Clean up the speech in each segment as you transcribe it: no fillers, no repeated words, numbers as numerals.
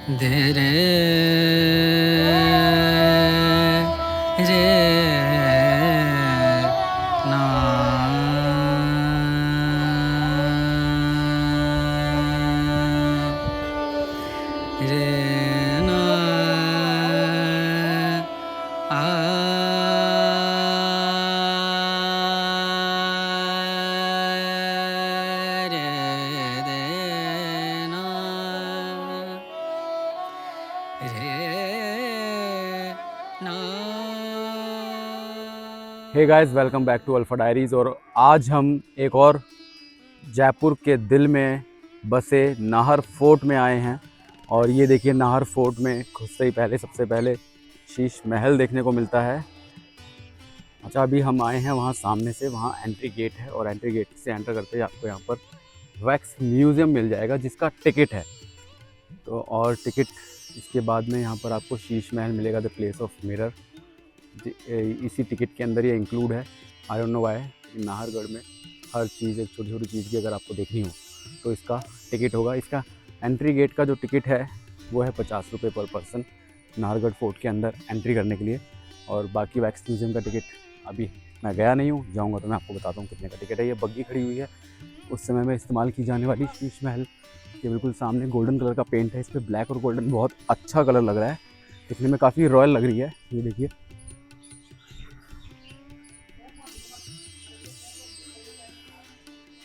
दे रे रे ना रे ना आ रे दे ना रे ना। Hey guys, welcome back to Alpha Diaries. और आज हम एक और जयपुर के दिल में बसे नाहर फोर्ट में आए हैं। और ये देखिए, नाहर फोर्ट में घुसते ही पहले सबसे पहले शीश महल देखने को मिलता है। अच्छा, अभी हम आए हैं वहाँ सामने से, वहाँ एंट्री गेट है और एंट्री गेट से एंटर करते ही आपको यहाँ पर वैक्स म्यूज़ियम मिल जाएगा जिसका टिकट है। तो और टिकट इसके बाद में यहाँ पर आपको शीश महल मिलेगा, द प्लेस ऑफ मिरर। इसी टिकट के अंदर ये इंक्लूड है। I don't know why Nahargarh में हर चीज़, एक छोटी छोटी चीज़ की अगर आपको देखनी हो तो इसका टिकट होगा। इसका एंट्री गेट का जो टिकट है वो है 50 रुपये पर पर्सन नाहरगढ़ फोर्ट के अंदर एंट्री करने के लिए। और बाकी वैक्स म्यूज़ियम का टिकट अभी मैं गया नहीं हूँ, जाऊँगा तो मैं आपको बताता हूँ कितने का टिकट है। ये बग्गी खड़ी हुई है उस समय में इस्तेमाल की जाने वाली शीश महल के बिल्कुल सामने। गोल्डन कलर का पेंट है इस पर, ब्लैक और गोल्डन, बहुत अच्छा कलर लग रहा है, दिखने में काफ़ी रॉयल लग रही है। ये देखिए,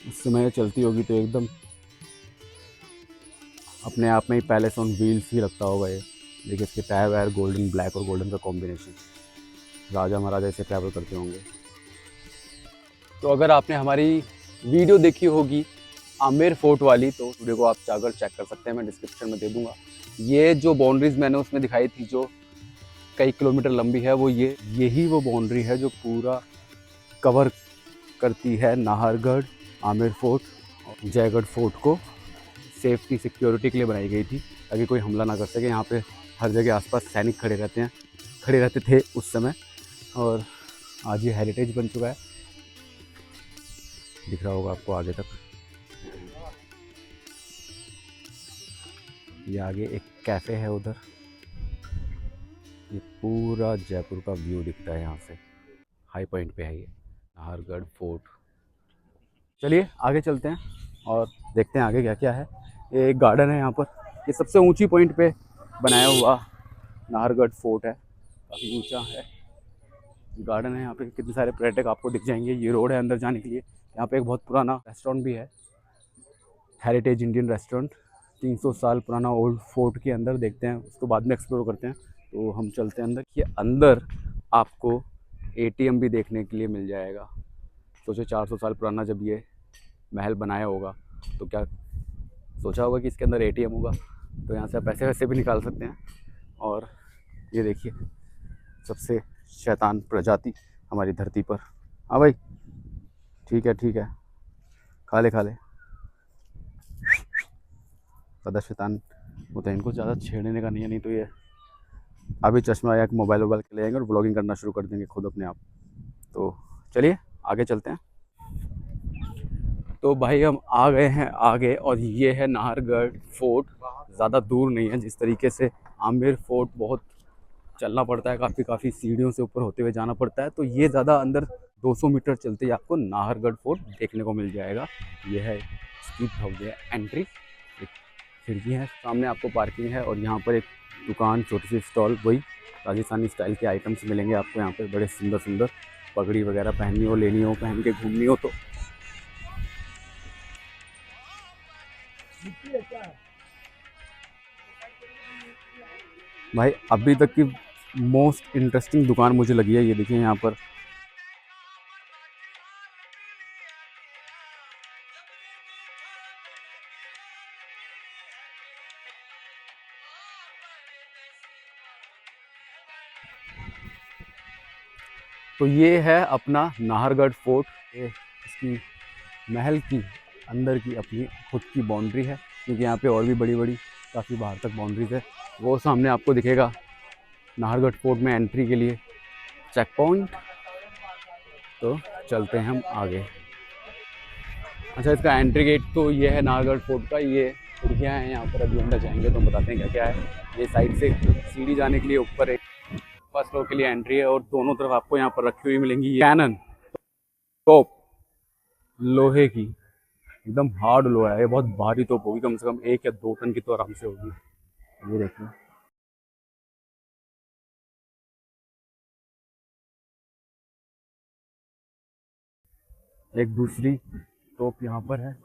उस समय चलती होगी तो एकदम अपने आप में ही पैलेस ऑन व्हील्स ही लगता होगा ये। देखिए, इसके टायर वायर गोल्डन, ब्लैक और गोल्डन का कॉम्बिनेशन, राजा महाराजा इसे ट्रैवल करते होंगे। तो अगर आपने हमारी वीडियो देखी होगी आमेर फोर्ट वाली, तो वीडियो को आप जाकर चेक कर सकते हैं, मैं डिस्क्रिप्शन में दे दूंगा। ये जो बाउंड्रीज मैंने उसमें दिखाई थी जो कई किलोमीटर लंबी है, वो यही वो बाउंड्री है जो पूरा कवर करती है नाहरगढ़, आमेर फोर्ट और जयगढ़ फोर्ट को। सेफ्टी सिक्योरिटी के लिए बनाई गई थी ताकि कोई हमला ना कर सके। यहाँ पे हर जगह आसपास सैनिक खड़े रहते थे उस समय। और आज ये हेरिटेज बन चुका है, दिख रहा होगा आपको आगे तक। ये आगे एक कैफ़े है उधर। ये पूरा जयपुर का व्यू दिखता है यहाँ से, हाई पॉइंट पे है ये नाहरगढ़ फोर्ट। चलिए आगे चलते हैं और देखते हैं आगे क्या क्या है। ये एक गार्डन है यहाँ पर, ये सबसे ऊंची पॉइंट पे बनाया हुआ नाहरगढ़ फोर्ट है, काफ़ी ऊंचा है। गार्डन है यहाँ पे, कितने सारे पर्यटक आपको दिख जाएंगे। ये रोड है अंदर जाने के लिए। यहाँ पे एक बहुत पुराना रेस्टोरेंट भी है, हेरिटेज इंडियन रेस्टोरेंट, 300 साल पुराना ओल्ड फोर्ट के अंदर। देखते हैं उसको बाद में एक्सप्लोर करते हैं। तो हम चलते हैं अंदर। ये अंदर आपको एटीएम भी देखने के लिए मिल जाएगा। सोचो 400 साल पुराना जब ये महल बनाया होगा तो क्या सोचा होगा कि इसके अंदर एटीएम होगा। तो यहाँ से आप पैसे वैसे भी निकाल सकते हैं। और ये देखिए, सबसे शैतान प्रजाति हमारी धरती पर। हाँ भाई, ठीक है ठीक है, खा ले खा ले। ज़्यादा शैतान होते हैं, इनको ज़्यादा छेड़ने का नहीं है, नहीं तो ये अभी चश्मा या मोबाइल वोबाइल के ले आएंगे और ब्लॉगिंग करना शुरू कर देंगे खुद अपने आप। तो चलिए आगे चलते हैं। तो भाई हम आ गए हैं आगे, और ये है नाहरगढ़ फोर्ट। ज़्यादा दूर नहीं है, जिस तरीके से आमेर फोर्ट बहुत चलना पड़ता है, काफ़ी सीढ़ियों से ऊपर होते हुए जाना पड़ता है, तो ये ज़्यादा अंदर 200 मीटर चलते ही आपको नाहरगढ़ फोर्ट देखने को मिल जाएगा। ये है इसकी भव्य एंट्री। एक खिड़की है सामने, आपको पार्किंग है, और यहाँ पर एक दुकान, छोटी सी स्टॉल, वही राजस्थानी स्टाइल के आइटम्स मिलेंगे आपको यहाँ पर। बड़े सुंदर सुंदर, पगड़ी वगैरह पहननी हो, लेनी हो, पहन के घूमनी हो तो। भाई अभी तक की मोस्ट इंटरेस्टिंग दुकान मुझे लगी है, ये देखिए यहाँ पर। तो ये है अपना नाहरगढ़ फोर्ट। ये इसकी महल की अंदर की अपनी खुद की बाउंड्री है, क्योंकि यहाँ पे और भी बड़ी बड़ी काफ़ी बाहर तक बाउंड्रीज है। वो सामने आपको दिखेगा नाहरगढ़ फोर्ट में एंट्री के लिए चेक पॉइंट। तो चलते हैं हम आगे। अच्छा, इसका एंट्री गेट तो ये है नाहरगढ़ फोर्ट का। ये खिड़कियाँ हैं यहाँ पर। अभी अंदर जाएंगे तो बताते हैं क्या क्या है। ये साइड से सीढ़ी जाने के लिए ऊपर एक फर्स्ट फ्लोर के लिए एंट्री है और दोनों तरफ आपको यहाँ पर रखी हुई मिलेंगी कैनन तोप, लोहे की, एकदम हार्ड लोहा है। ये बहुत भारी तोप होगी, कम से कम 1 या 2 टन की तो आराम से होगी। ये देखिए, एक दूसरी तोप यहाँ पर है।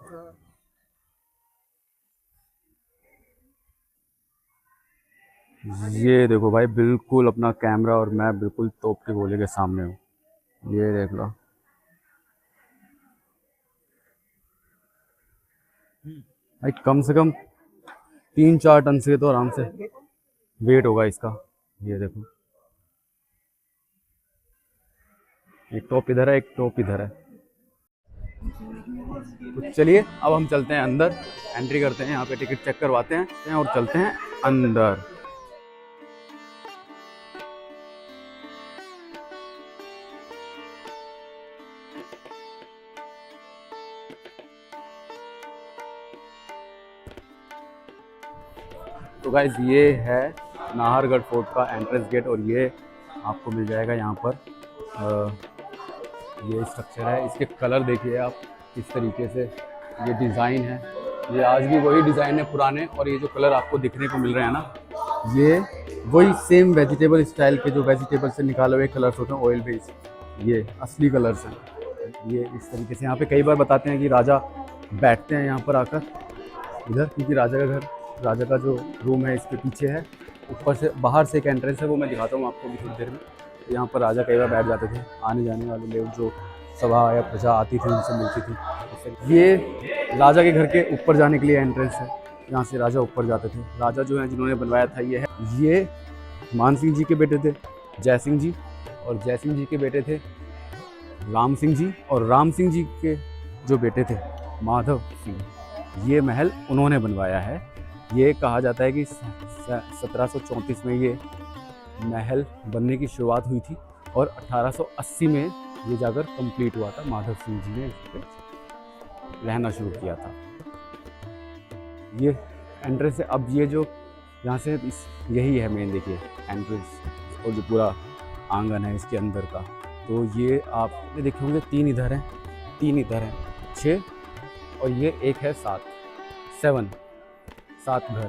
ये देखो भाई, बिल्कुल अपना कैमरा और मैं बिल्कुल तोप के गोले के सामने हूँ। ये देख लो भाई, कम से कम 3-4 टन से तो आराम से वेट होगा इसका। ये देखो, एक टॉप इधर है, एक टॉप इधर है। तो चलिए अब हम चलते हैं अंदर, एंट्री करते हैं, यहाँ पे टिकट चेक करवाते हैं और चलते हैं अंदर। तो गाइज ये है नाहरगढ़ फोर्ट का एंट्रेंस गेट और ये आपको मिल जाएगा यहाँ पर। ये स्ट्रक्चर है, इसके कलर देखिए आप किस तरीके से, ये डिज़ाइन है, ये आज भी वही डिज़ाइन है पुराने। और ये जो कलर आपको दिखने को मिल रहे हैं ना, ये वही सेम वेजिटेबल स्टाइल के जो वेजिटेबल से निकाले हुए कलर्स होते हैं ऑयल बेस्ड, ये असली कलर्स हैं। ये इस तरीके से यहाँ पे कई बार बताते हैं कि राजा बैठते हैं यहाँ पर आकर इधर, क्योंकि राजा का जो रूम है इसके पीछे है। ऊपर से बाहर से एक एंट्रेंस है, वो मैं दिखाता हूँ आपको भी थोड़ी देर में। यहाँ पर राजा कई बार बैठ जाते थे, आने जाने वाले लोग जो सभा या प्रजा आती थी उनसे मिलती थी। ये राजा के घर के ऊपर जाने के लिए एंट्रेंस है, यहाँ से राजा ऊपर जाते थे। राजा जो हैं जिन्होंने बनवाया था ये मान सिंह जी के बेटे थे जय सिंह जी, और जय सिंह जी के बेटे थे राम सिंह जी, और राम सिंह जी के जो बेटे थे माधव सिंह। ये महल उन्होंने बनवाया है। ये कहा जाता है कि 1734 में ये महल बनने की शुरुआत हुई थी और 1880 में ये जाकर कंप्लीट हुआ था। माधव सिंह जी ने इस पर रहना शुरू किया था। ये एंट्रेंस है। अब ये जो यहाँ से यही है मेन, देखिए एंट्रेंस और जो पूरा आंगन है इसके अंदर का। तो ये आपने देखे होंगे 3 इधर हैं, 3 इधर हैं, 6 और ये एक है 7 घर।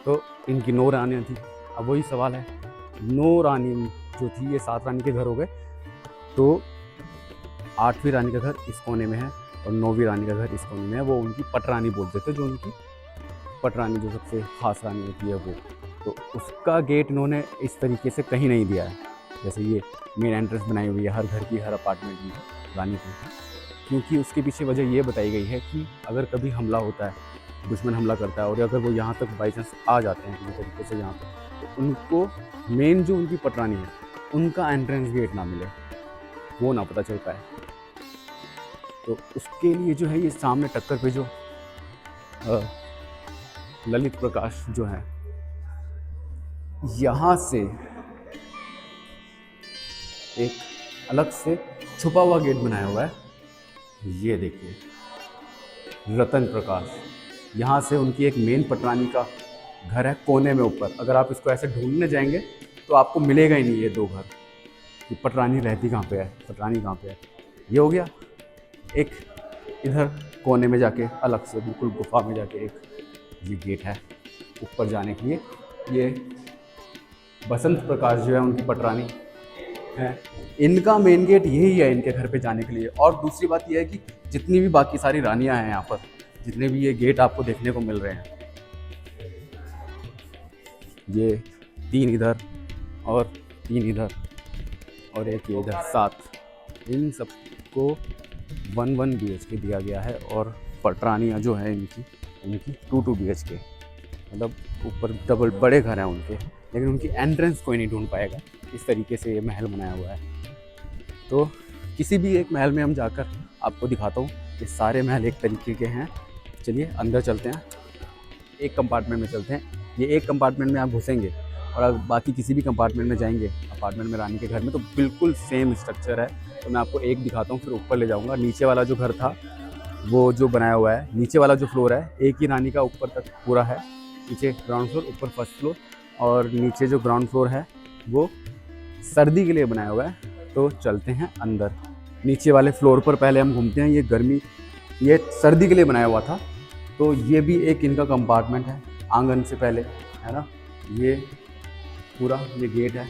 तो इनकी 9 रानियाँ थी। अब वही सवाल है, 9 रानी जो थी, ये 7 रानी के घर हो गए, तो 8वीं रानी का घर इस कोने में है और 9वीं रानी का घर इस कोने में है। वो उनकी पटरानी बोलते थे, जो उनकी पटरानी जो सबसे खास रानी होती है वो। तो उसका गेट इन्होंने इस तरीके से कहीं नहीं दिया है, जैसे ये मेन एंट्रेंस बनाई हुई है हर घर की, हर अपार्टमेंट की रानी की। क्योंकि उसके पीछे वजह ये बताई गई है कि अगर कभी हमला होता है, दुश्मन हमला करता है और अगर वो यहाँ तक बाई चांस आ जाते हैं किसी तरीके से यहाँ पर, तो उनको मेन जो उनकी पटरानी है उनका एंट्रेंस गेट ना मिले, वो ना पता चल पाए। तो उसके लिए जो है ये सामने टक्कर पे जो ललित प्रकाश जो है, यहाँ से एक अलग से छुपा हुआ गेट बनाया हुआ है। ये देखिए रतन प्रकाश, यहाँ से उनकी एक मेन पटरानी का घर है कोने में ऊपर। अगर आप इसको ऐसे ढूंढने जाएंगे तो आपको मिलेगा ही नहीं ये 2 घर कि पटरानी रहती कहाँ पे है, पटरानी कहाँ पे है। ये हो गया। एक इधर कोने में जाके अलग से बिल्कुल गुफा में जाके एक ये गेट है ऊपर जाने के लिए। ये बसंत प्रकाश जो है उनकी पटरानी है, इनका मेन गेट यही है इनके घर पे जाने के लिए। और दूसरी बात यह है कि जितनी भी बाकी सारी रानियां हैं यहाँ पर, जितने भी ये गेट आपको देखने को मिल रहे हैं, ये 3 इधर और 3 इधर और एक ये इधर, 7, इन सबको 1-1 BHK दिया गया है। और पटरानियाँ जो है इनकी 2-2 BHK, मतलब ऊपर डबल बड़े घर हैं उनके, लेकिन उनकी एंट्रेंस कोई नहीं ढूंढ पाएगा। इस तरीके से ये महल बनाया हुआ है। तो किसी भी एक महल में हम जाकर आपको दिखाता हूँ, ये सारे महल एक तरीके के हैं। चलिए अंदर चलते हैं, एक कंपार्टमेंट में चलते हैं। ये एक कंपार्टमेंट में आप घुसेंगे और अगर बाकी किसी भी कंपार्टमेंट में जाएंगे अपार्टमेंट में रानी के घर में, तो बिल्कुल सेम स्ट्रक्चर है। तो मैं आपको एक दिखाता हूँ, फिर ऊपर ले जाऊँगा। नीचे वाला जो घर था वो जो बनाया हुआ है, नीचे वाला जो फ्लोर है एक ही रानी का ऊपर तक पूरा है, नीचे ग्राउंड फ्लोर ऊपर फर्स्ट फ्लोर, और नीचे जो ग्राउंड फ्लोर है वो सर्दी के लिए बनाया हुआ है। तो चलते हैं अंदर, नीचे वाले फ्लोर पर पहले हम घूमते हैं। ये गर्मी, ये सर्दी के लिए बनाया हुआ था, तो ये भी एक इनका कंपार्टमेंट है आंगन से पहले, है ना। ये पूरा ये गेट है,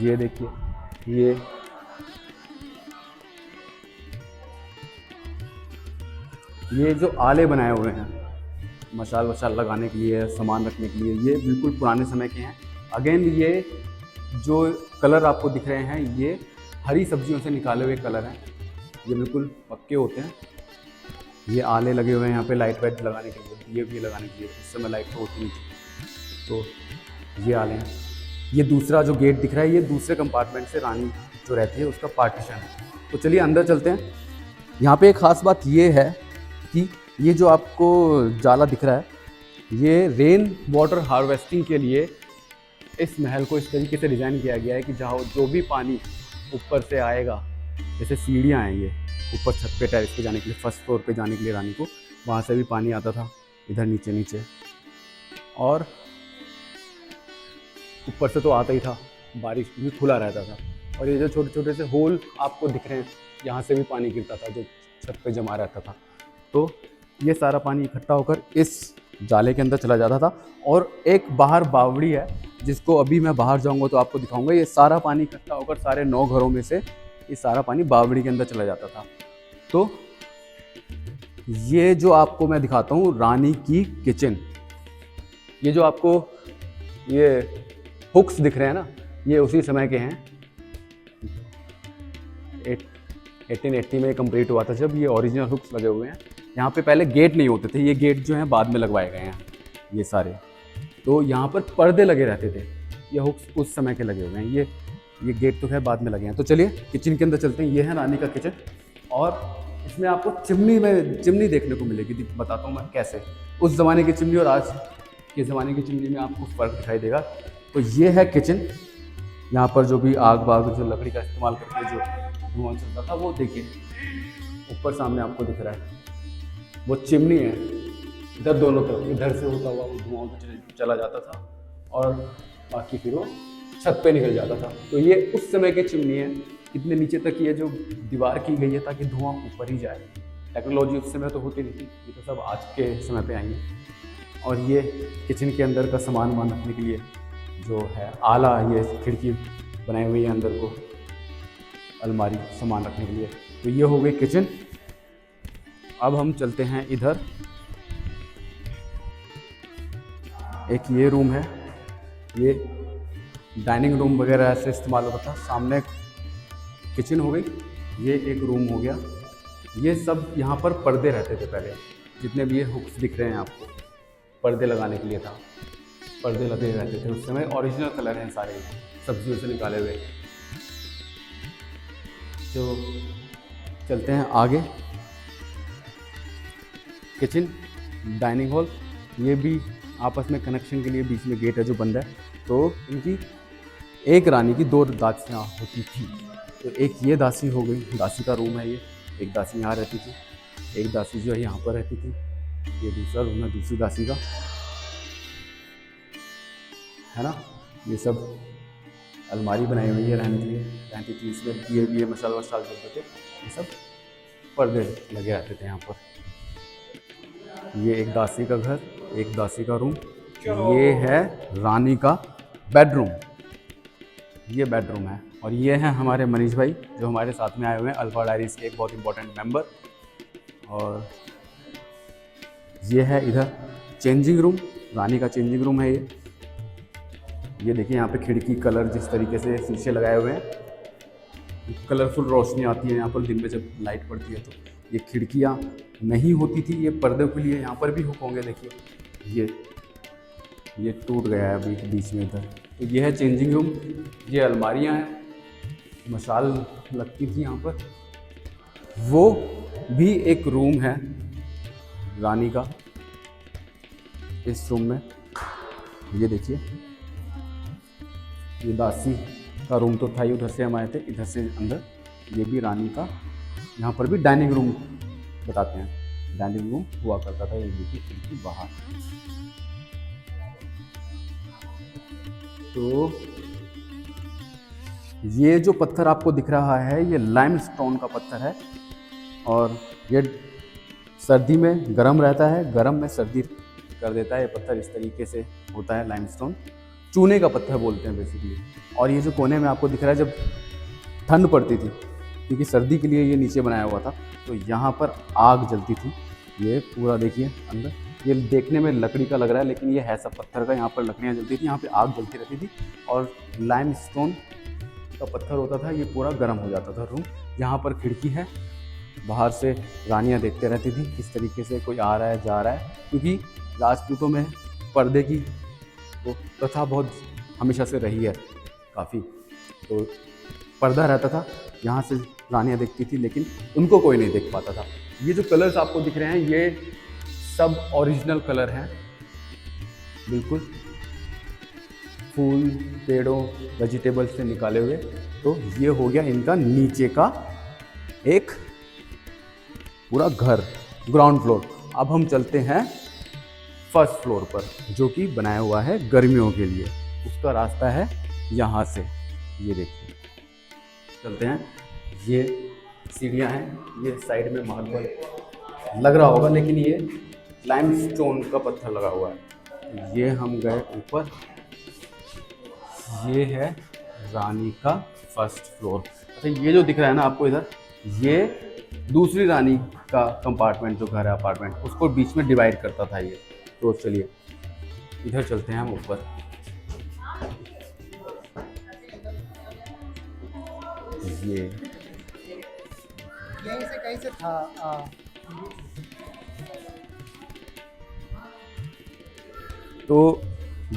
ये देखिए ये जो आले बनाए हुए हैं मशाल वशाल लगाने के लिए, सामान रखने के लिए, ये बिल्कुल पुराने समय के हैं। अगेन ये जो कलर आपको दिख रहे हैं ये हरी सब्जियों से निकाले हुए कलर हैं, ये बिल्कुल पक्के होते हैं। ये आले लगे हुए हैं यहाँ पे लाइट वाइट लगाने के लिए, ये भी लगाने के लिए, उस समय लाइट तो होती नहीं थी, तो ये आले हैं। ये दूसरा जो गेट दिख रहा है ये दूसरे कंपार्टमेंट से रानी जो रहती है उसका पार्टीशन है। तो चलिए अंदर चलते हैं। यहाँ पे एक ख़ास बात ये है कि ये जो आपको जाला दिख रहा है ये रेन वाटर हार्वेस्टिंग के लिए इस महल को इस तरीके से डिज़ाइन किया गया है कि जहाँ जो भी पानी ऊपर से आएगा, जैसे सीढ़ियाँ हैं ये ऊपर छत पे टेरेस पे जाने के लिए, फर्स्ट फ्लोर पे जाने के लिए रानी को, वहाँ से भी पानी आता था इधर नीचे नीचे, और ऊपर से तो आता ही था, बारिश भी खुला रहता था। और ये जो छोटे छोटे से होल आपको दिख रहे हैं यहाँ से भी पानी गिरता था जो छत पे जमा रहता था, तो ये सारा पानी इकट्ठा होकर इस जाले के अंदर चला जाता था। और एक बाहर बावड़ी है जिसको अभी मैं बाहर जाऊंगा तो आपको दिखाऊंगा। ये सारा पानी इकट्ठा होकर सारे 9 घरों में से ये सारा पानी बावड़ी के अंदर चला जाता था। तो ये जो आपको मैं दिखाता हूँ रानी की किचन, ये जो आपको ये हुक्स दिख रहे हैं ना, ये उसी समय के हैं। 1880 में कंप्लीट हुआ था जब ये ओरिजिनल हुक्स लगे हुए हैं। यहाँ पे पहले गेट नहीं होते थे, ये गेट जो हैं बाद में लगवाए गए हैं ये सारे। तो यहाँ पर पर्दे लगे रहते थे, ये हुक्स उस समय के लगे हुए हैं। ये गेट तो खैर बाद में लगे हैं। तो चलिए किचन के अंदर चलते हैं। ये है रानी का किचन, और इसमें आपको चिमनी देखने को मिलेगी। बताता हूँ मैं कैसे, उस ज़माने की चिमनी और आज के ज़माने की चिमनी में आपको फ़र्क दिखाई देगा। तो ये है किचन, यहाँ पर जो भी आग बाग जो लकड़ी का इस्तेमाल करके जो धुआं चलता था वो देखिए ऊपर सामने आपको दिख रहा है, वो चिमनी है। इधर दोनों तरफ, इधर से होता हुआ वो धुआं चला जाता था और बाकी फिर वो छत पे निकल जाता था। तो ये उस समय की चिमनी है, इतने नीचे तक ये जो दीवार की गई है ताकि धुआं ऊपर ही जाए। टेक्नोलॉजी उस समय तो होती नहीं थी, ये तो सब आज के समय पे आई है। और ये किचन के अंदर का सामान वामान रखने के लिए जो है आला, ये खिड़की बनाई हुई है अंदर को, अलमारी सामान रखने के लिए। तो ये हो गई किचन। अब हम चलते हैं इधर, एक ये रूम है, ये डाइनिंग रूम वगैरह ऐसे इस्तेमाल होता था। सामने किचन हो गई, ये एक रूम हो गया। ये सब यहाँ पर पर्दे रहते थे पहले, जितने भी ये हुक्स दिख रहे हैं आपको, पर्दे लगाने के लिए था, पर्दे लगे रहते थे उस समय। ओरिजिनल कलर हैं सारे, सब्जियों से निकाले हुए। तो चलते हैं आगे, किचन, डाइनिंग हॉल, ये भी आपस में कनेक्शन के लिए बीच में गेट है जो बंद है। तो इनकी एक रानी की 2 दासियाँ होती थी। तो एक ये दासी हो गई, दासी का रूम है ये, एक दासी यहाँ रहती थी, एक दासी जो है यहाँ पर रहती थी। ये दूसरा रूम है दूसरी दासी का, है ना। ये सब अलमारी बनाई हुई है रहने के लिए, रहती थी इसमें। ये मसाला वसाल चलते थे, ये सब पर्दे लगे रहते थे यहाँ पर। ये एक दासी का घर, एक दासी का रूम। ये है रानी का बेडरूम, ये बेडरूम है। और ये हैं हमारे मनीष भाई जो हमारे साथ में आए हुए हैं, अल्फा डायरीज़ के एक बहुत इंपॉर्टेंट मेंबर। और ये है इधर चेंजिंग रूम, रानी का चेंजिंग रूम है ये देखिए यहाँ पे खिड़की कलर जिस तरीके से शीशे लगाए हुए हैं, कलरफुल रोशनी आती है यहाँ पर दिन में जब लाइट पड़ती है। तो ये खिड़कियाँ नहीं होती थी, ये पर्दों के लिए यहाँ पर भी हुक होंगे। देखिए ये टूट गया है अभी बीच में इधर। तो ये है चेंजिंग रूम, ये अलमारियाँ हैं, मशाल लगती थी यहाँ पर। वो भी एक रूम है रानी का इस रूम में। ये देखिए ये दासी का रूम तो था ही, उधर से हम आए थे, इधर से अंदर। ये भी रानी का यहाँ पर भी डाइनिंग रूम बताते हैं, डाइनिंग रूम हुआ करता था। ये देखिए खिड़की बाहर। तो ये जो पत्थर आपको दिख रहा है ये लाइमस्टोन का पत्थर है, और ये सर्दी में गर्म रहता है, गर्म में सर्दी कर देता है। ये पत्थर इस तरीके से होता है, लाइमस्टोन चूने का पत्थर बोलते हैं बेसिकली। और ये जो कोने में आपको दिख रहा है, जब ठंड पड़ती थी, क्योंकि सर्दी के लिए ये नीचे बनाया हुआ था, तो यहाँ पर आग जलती थी। ये पूरा देखिए अंदर, ये देखने में लकड़ी का लग रहा है लेकिन ये है सब पत्थर का। यहाँ पर लकड़ियाँ जलती थी, यहाँ पे आग जलती रहती थी, और लाइमस्टोन का पत्थर होता था। ये पूरा गर्म हो जाता था रूम। यहाँ पर खिड़की है, बाहर से रानियाँ देखते रहती थी किस तरीके से कोई आ रहा है जा रहा है, क्योंकि राजपूतों में पर्दे की वो प्रथा बहुत हमेशा से रही है काफ़ी। तो पर्दा रहता था, यहाँ से रानियाँ देखती थी, लेकिन उनको कोई नहीं देख पाता था। ये जो कलर्स आपको दिख रहे हैं ये सब ओरिजिनल कलर हैं, बिल्कुल फूल, पेड़ों, वेजिटेबल्स से निकाले हुए। तो ये हो गया इनका नीचे का एक पूरा घर, ग्राउंड फ्लोर। अब हम चलते हैं फर्स्ट फ्लोर पर, जो कि बनाया हुआ है गर्मियों के लिए। उसका रास्ता है यहाँ से, ये देखिए चलते हैं। ये सीढ़ियाँ हैं, ये साइड में मार्बल लग रहा होगा लेकिन ये लाइमस्टोन का पत्थर लगा हुआ है। ये हम गए ऊपर, ये है रानी का फर्स्ट फ्लोर। अच्छा, ये जो दिख रहा है ना आपको इधर, ये दूसरी रानी का कंपार्टमेंट जो घर है, अपार्टमेंट, उसको बीच में डिवाइड करता था ये। तो चलिए इधर चलते हैं हम ऊपर। ये यहीं से कहीं से था। तो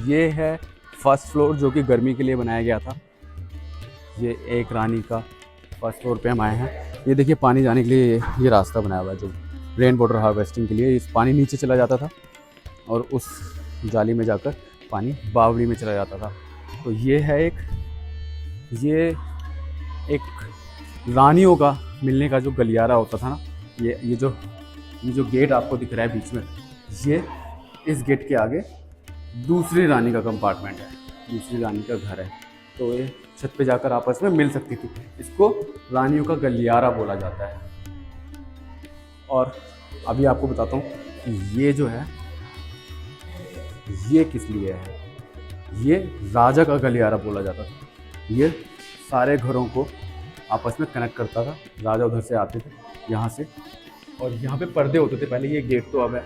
ये है फर्स्ट फ्लोर जो कि गर्मी के लिए बनाया गया था। ये एक रानी का फर्स्ट फ्लोर पे हम आए हैं। ये देखिए पानी जाने के लिए ये रास्ता बनाया हुआ है, जो रेन वाटर हार्वेस्टिंग के लिए। इस पानी नीचे चला जाता था और उस जाली में जाकर पानी बावड़ी में चला जाता था। तो ये है ये एक रानियों का मिलने का जो गलियारा होता था ना, ये जो गेट आपको दिख रहा है बीच में, ये इस गेट के आगे दूसरी रानी का कंपार्टमेंट है, दूसरी रानी का घर है। तो ये छत पे जाकर आपस में मिल सकती थी। इसको रानियों का गलियारा बोला जाता है। और अभी आपको बताता हूँ कि ये जो है ये किस लिए है। ये राजा का गलियारा बोला जाता था। ये सारे घरों को आपस में कनेक्ट करता था। राजा उधर से आते थे यहाँ से, और यहाँ पे पर्दे होते थे पहले। ये गेट तो अब है।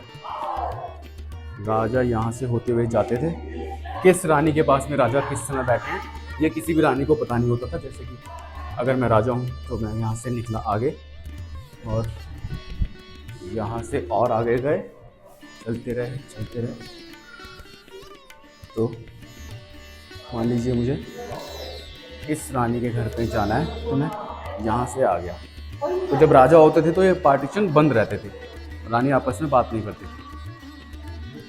राजा यहाँ से होते हुए जाते थे। किस रानी के पास में राजा किस समय बैठे हैं ये किसी भी रानी को पता नहीं होता था। जैसे कि अगर मैं राजा हूँ तो मैं यहाँ से निकला आगे, और यहाँ से और आगे गए, चलते रहे। तो मान लीजिए मुझे इस रानी के घर पे जाना है, तो मैं यहाँ से आ गया। तो जब राजा होते थे तो ये पार्टीशन बंद रहते थे, रानी आपस में बात नहीं करती थी।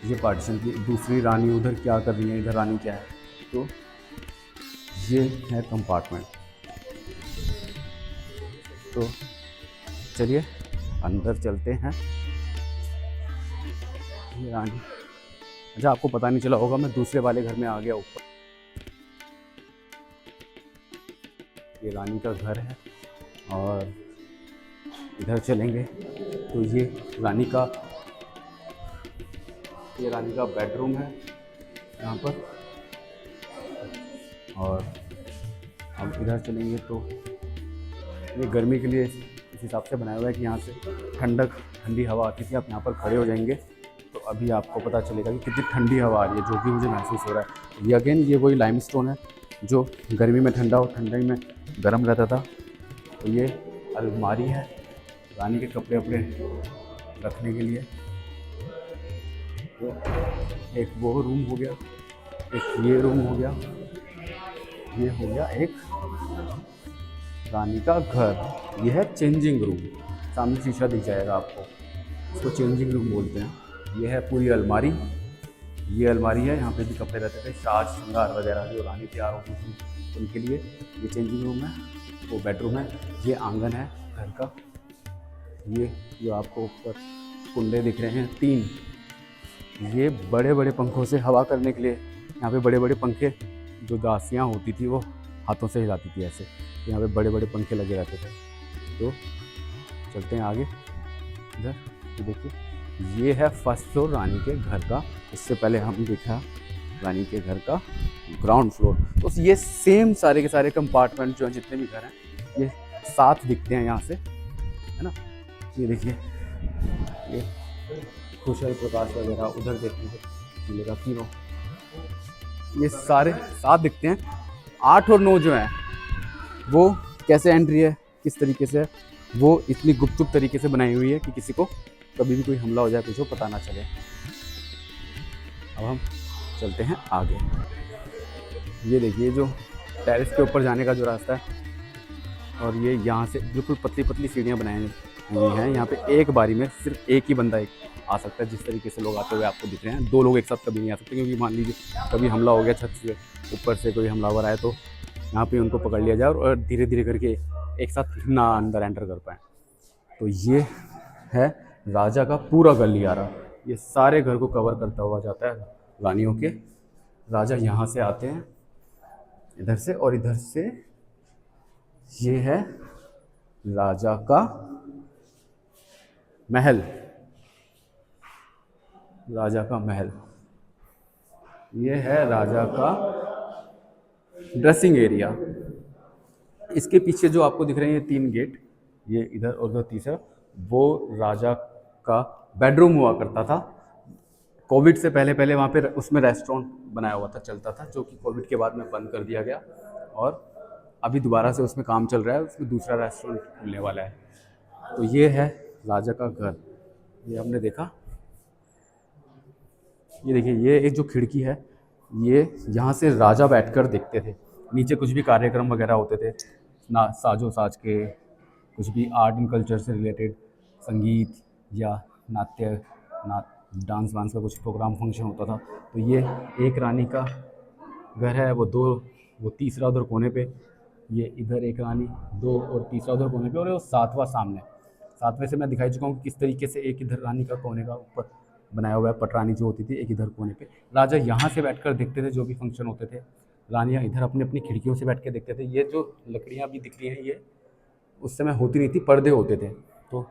ये पार्टीशन की दूसरी रानी उधर क्या कर रही है, इधर रानी क्या है। तो ये है कंपार्टमेंट। तो चलिए अंदर चलते हैं। ये रानी, अच्छा आपको पता नहीं चला होगा, मैं दूसरे वाले घर में आ गया ऊपर। ये रानी का घर है, और इधर चलेंगे तो ये रानी का बेडरूम है यहाँ पर। और हम इधर चलेंगे तो ये गर्मी के लिए इस हिसाब से बनाया हुआ है कि यहाँ से ठंडी हवा आती थी। आप यहाँ पर खड़े हो जाएंगे तो अभी आपको पता चलेगा कि कितनी ठंडी हवा आ रही है, जो कि मुझे महसूस हो रहा है। ये अगेन ये वही लाइमस्टोन है जो गर्मी में ठंडा और ठंडी में गर्म रहता था। तो ये अलमारी है रानी के कपड़े वपड़े रखने के लिए। तो एक वो रूम हो गया, एक ये रूम हो गया, ये हो गया एक रानी का घर। ये है चेंजिंग रूम। सामने शीशा दिख जाएगा आपको, इसको चेंजिंग रूम बोलते हैं। ये है पूरी अलमारी, ये अलमारी है, यहाँ पे भी कपड़े रहते थे, साज श्रृंगार वगैरह जो रानी तैयार होती थी उनके लिए। ये चेंजिंग रूम है, वो बेडरूम है। ये आंगन है घर का, ये जो आपको ऊपर कुंडे दिख रहे हैं 3, ये बड़े बड़े पंखों से हवा करने के लिए, यहाँ पे बड़े बड़े पंखे जो दासियाँ होती थी वो हाथों से हिलाती थी ऐसे, यहाँ पे बड़े बड़े पंखे लगे रहते थे। तो चलते हैं आगे इधर। ये देखिए ये है फर्स्ट फ्लोर रानी के घर का। इससे पहले हम देखा रानी के घर का ग्राउंड फ्लोर। तो ये सेम सारे के सारे कंपार्टमेंट जो हैं जितने भी घर हैं ये साथ दिखते हैं यहाँ से, है ना। ये देखिए ये कुशल प्रकाश वगैरह उधर देखने को मिलेगा, तीनों ये सारे साथ दिखते हैं। 8 और 9 जो है वो कैसे एंट्री है, किस तरीके से, वो इतनी गुपचुप तरीके से बनाई हुई है कि किसी को कभी भी कोई हमला हो जाए कुछ हो पता ना चले। अब हम चलते हैं आगे। ये देखिए जो टेरेस के ऊपर जाने का जो रास्ता है, और ये यहाँ से बिल्कुल पतली पतली सीढ़ियाँ बनाई हुई हैं। यहाँ पे एक बारी में सिर्फ एक ही बंदा आ सकता है। जिस तरीके से लोग आते हुए आपको दिख रहे हैं, 2 लोग एक साथ कभी नहीं आ सकते, क्योंकि मान लीजिए कभी हमला हो गया, छत से ऊपर से कोई हमलावर आए तो यहाँ पे उनको पकड़ लिया जाए और धीरे धीरे करके एक साथ ना अंदर एंटर कर पाए। तो ये है राजा का पूरा गलियारा, ये सारे घर को कवर करता हुआ जाता है रानियों के। राजा यहाँ से आते हैं इधर से, और इधर से ये है राजा का महल, राजा का महल। ये है राजा का ड्रेसिंग एरिया। इसके पीछे जो आपको दिख रहे हैं ये 3 गेट, ये इधर और उधर तीसरा, वो राजा का बेडरूम हुआ करता था। कोविड से पहले पहले वहाँ पे उसमें रेस्टोरेंट बनाया हुआ था, चलता था, जो कि कोविड के बाद में बंद कर दिया गया, और अभी दोबारा से उसमें काम चल रहा है, उसमें दूसरा रेस्टोरेंट खुलने वाला है। तो ये है राजा का घर, ये हमने देखा। ये देखिए ये एक जो खिड़की है, ये यहाँ से राजा बैठकर देखते थे। नीचे कुछ भी कार्यक्रम वगैरह होते थे ना, साजो साज के, कुछ भी आर्ट एंड कल्चर से रिलेटेड, संगीत या डांस वांस का कुछ प्रोग्राम फंक्शन होता था, तो ये एक रानी का घर है, वो तीसरा उधर कोने पे, ये इधर एक रानी, 2 और तीसरा उधर कोने पे, और वो 7वां सामने। 7वें से मैं दिखाई चुका हूँ किस तरीके से एक इधर रानी का कोने का ऊपर बनाया हुआ है, पटरानी जो होती थी एक इधर कोने पे। राजा यहाँ से बैठकर देखते थे जो भी फंक्शन होते थे, रानियाँ इधर अपनी अपनी खिड़कियों से बैठ के देखते थे। ये जो लकड़ियाँ भी दिख रही हैं ये उस समय होती नहीं थी, पर्दे होते थे, तो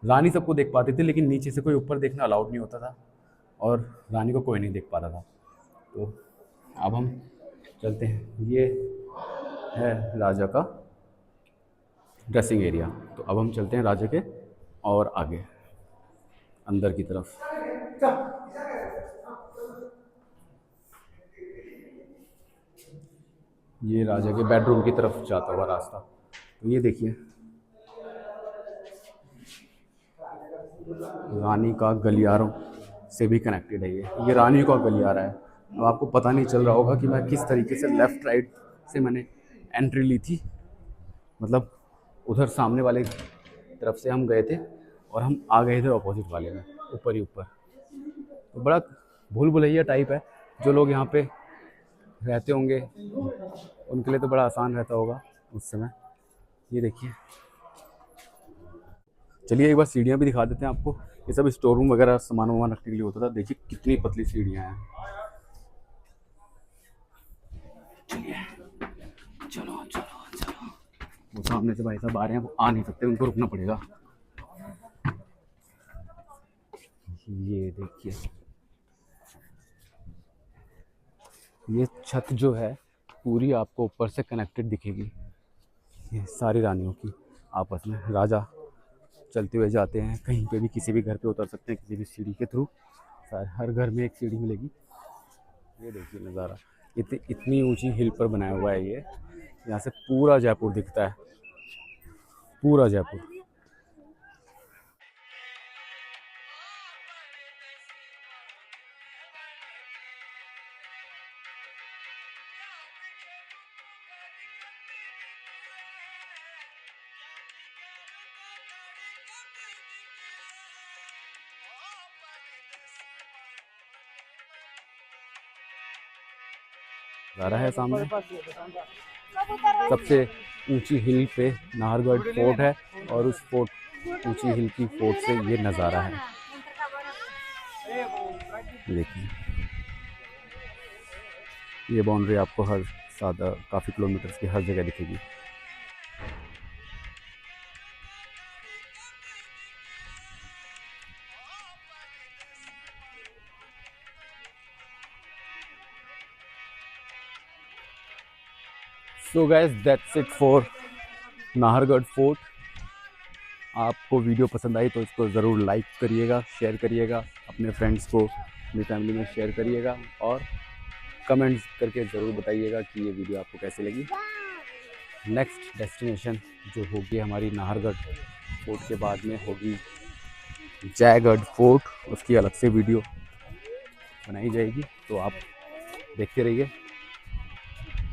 रानी सबको देख पाती थी, लेकिन नीचे से कोई ऊपर देखना अलाउड नहीं होता था, और रानी को कोई नहीं देख पाता था। तो अब हम चलते हैं, ये है राजा का ड्रेसिंग एरिया। तो अब हम चलते हैं राजा के और आगे अंदर की तरफ। ये राजा के बेडरूम की तरफ जाता हुआ रास्ता। तो ये देखिए रानी का गलियारों से भी कनेक्टेड है, ये रानी का गलियारा है। अब आपको पता नहीं चल रहा होगा कि मैं किस तरीके से लेफ़्ट राइट से मैंने एंट्री ली थी, मतलब उधर सामने वाले तरफ से हम गए थे और हम आ गए थे अपोजिट वाले में, ऊपर ही ऊपर। तो बड़ा भूल भुलैया टाइप है, जो लोग यहाँ पे रहते होंगे उनके लिए तो बड़ा आसान रहता होगा उस समय। ये देखिए, चलिए एक बार सीढ़ियाँ भी दिखा देते हैं आपको। ये सब स्टोर रूम वगैरह सामान वामान रखने के लिए होता था। देखिए कितनी पतली सीढ़ियाँ हैं। चलिए चलो चलो चलो, वो सामने से भाई साहब आ रहे हैं, वो आ नहीं सकते, उनको रुकना पड़ेगा। ये देखिए ये छत जो है पूरी आपको ऊपर से कनेक्टेड दिखेगी, ये सारी रानियों की आपस में। राजा चलते हुए जाते हैं, कहीं पे भी किसी भी घर पे उतर सकते हैं किसी भी सीढ़ी के थ्रू, हर घर में एक सीढ़ी मिलेगी। ये देखिए नज़ारा, इतनी ऊंची हिल पर बनाया हुआ है ये, यहाँ से पूरा जयपुर दिखता है, पूरा जयपुर। नज़ारा है सामने, सबसे ऊंची हिल पे नाहरगढ़ फोर्ट है, और उस फोर्ट ऊंची हिल की फोर्ट से ये नज़ारा है। देखिए ये बाउंड्री आपको हर सादा काफ़ी किलोमीटर्स की हर जगह दिखेगी। So guys that's it for Nahargarh fort. आपको वीडियो पसंद आई तो इसको ज़रूर लाइक करिएगा, शेयर करिएगा, अपने फ्रेंड्स को अपनी फैमिली में शेयर करिएगा और कमेंट्स करके ज़रूर बताइएगा कि ये वीडियो आपको कैसी लगी। नेक्स्ट डेस्टिनेशन जो होगी हमारी नाहरगढ़ फोर्ट के बाद में होगी जयगढ़ फोर्ट, उसकी अलग से वीडियो बनाई जाएगी, तो आप देखते रहिए।